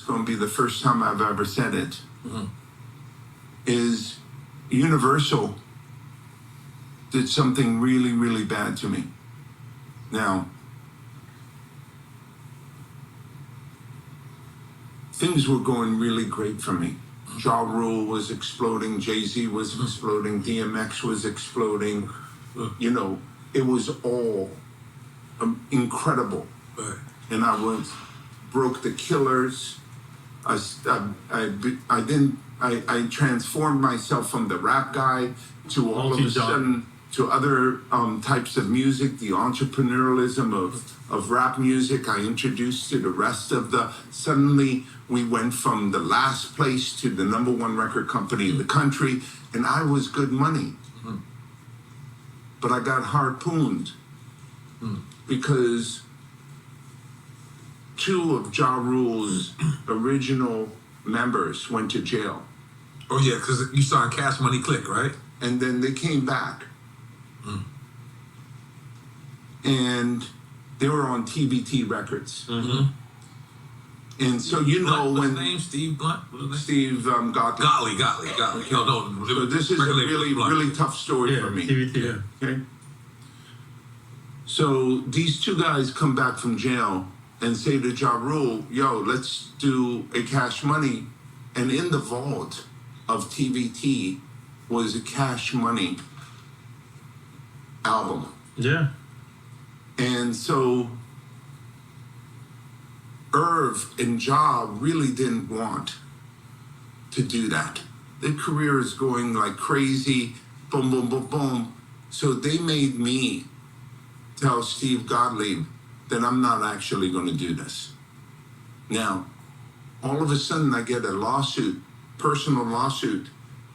it's going to be the first time I've ever said it, is Universal did something really, really bad to me. Now, things were going really great for me. Ja Rule was exploding, Jay-Z was exploding, DMX was exploding. You know, it was all incredible. And I broke the Killers. I transformed myself from the rap guy to all of a sudden to other types of music, the entrepreneurialism of rap music. I introduced to the rest of suddenly we went from the last place to the #1 record company in the country, and I was good money. But I got harpooned because 2 of Ja Rule's original members went to jail. Oh yeah, because you saw Cash Money Click, right? And then they came back. And they were on TBT Records. And so what's his name? Steve Blunt? Steve Gottlieb. Gottlieb. No. So this is a really tough story for me. TBT. Okay. So these 2 guys come back from jail and say to Ja Rule, yo, let's do a Cash Money. And in the vault of TBT was a Cash Money album. Yeah. And so Irv and Ja really didn't want to do that. Their career is going like crazy, boom, boom, boom, boom. So they made me tell Steve Gottlieb that I'm not actually going to do this. Now, all of a sudden I get a lawsuit, personal lawsuit,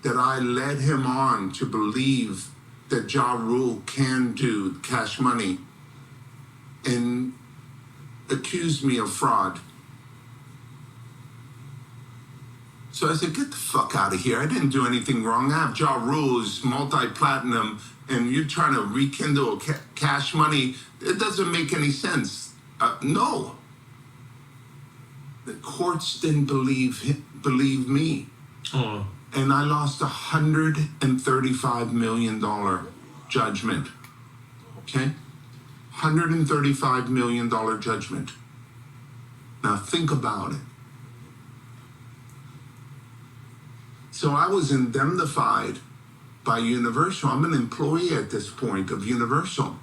that I led him on to believe that Ja Rule can do Cash Money and accused me of fraud. So I said, get the fuck out of here. I didn't do anything wrong. I have Ja Rule's multi-platinum and you're trying to rekindle Cash Money. It doesn't make any sense. No. The courts didn't believe me. Oh. And I lost $135 million judgment. Okay? $135 million judgment. Now think about it. So I was indemnified by Universal. I'm an employee at this point of Universal.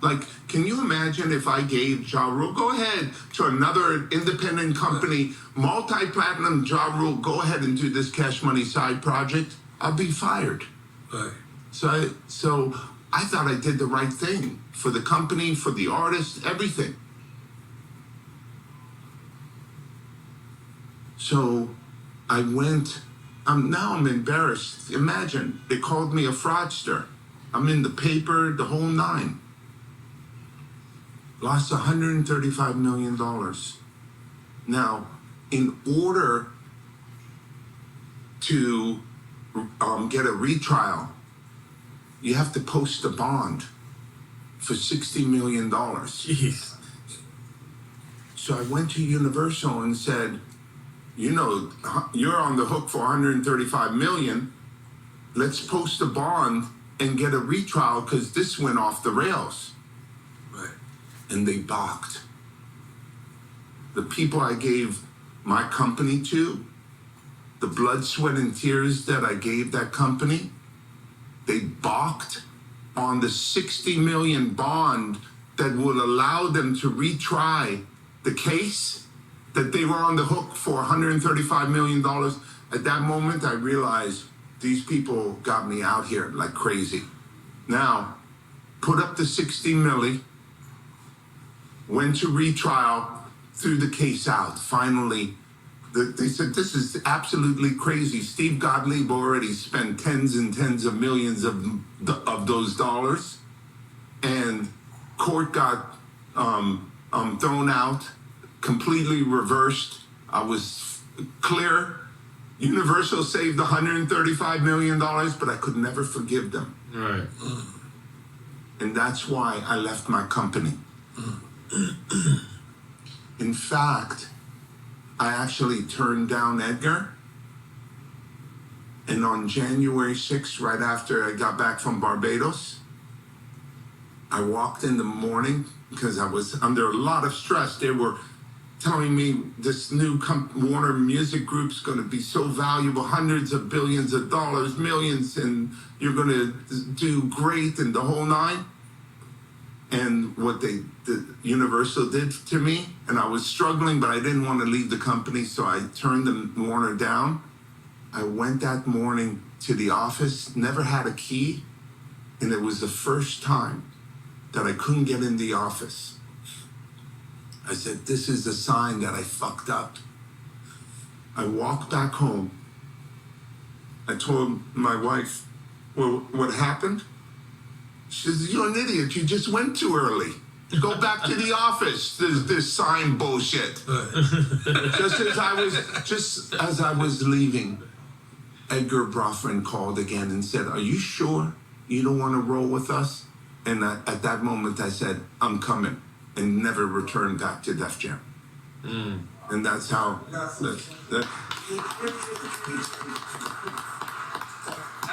Like, can you imagine if I gave Ja Rule, go ahead to another independent company, multi-platinum Ja Rule, go ahead and do this Cash Money side project, I'll be fired. Right. So I thought I did the right thing for the company, for the artist, everything. So I went, now I'm embarrassed. Imagine, they called me a fraudster. I'm in the paper, the whole 9. Lost $135 million. Now, in order to get a retrial, you have to post a bond for $60 million. Jeez. So I went to Universal and said, you know, you're on the hook for $135 million. Let's post a bond and get a retrial because this went off the rails. Right. And they balked. The people I gave my company to, the blood, sweat, and tears that I gave that company, they balked on the $60 million bond that would allow them to retry the case, that they were on the hook for $135 million. At that moment, I realized these people got me out here like crazy. Now, put up the 60 milli, went to retrial, threw the case out. Finally, they said, this is absolutely crazy. Steve Gottlieb already spent tens and tens of millions of those dollars, and court got thrown out, completely reversed. I was clear. Universal saved $135 million, but I could never forgive them. Right. And that's why I left my company. In fact, I actually turned down Edgar. And on January 6th, right after I got back from Barbados, I walked in the morning because I was under a lot of stress. They were telling me this new Warner Music Group's going to be so valuable, hundreds of billions of dollars, millions, and you're going to do great and the whole nine. And what the Universal did to me, and I was struggling, but I didn't want to leave the company, so I turned the Warner down. I went that morning to the office, never had a key, and it was the first time that I couldn't get in the office. I said, this is a sign that I fucked up. I walked back home. I told my wife, well, what happened? She says, you're an idiot. You just went too early. Go back to the office. This sign bullshit. just as I was leaving, Edgar Brofman called again and said, are you sure you don't want to roll with us? And at that moment I said, I'm coming, and never returned back to Def Jam. And that's how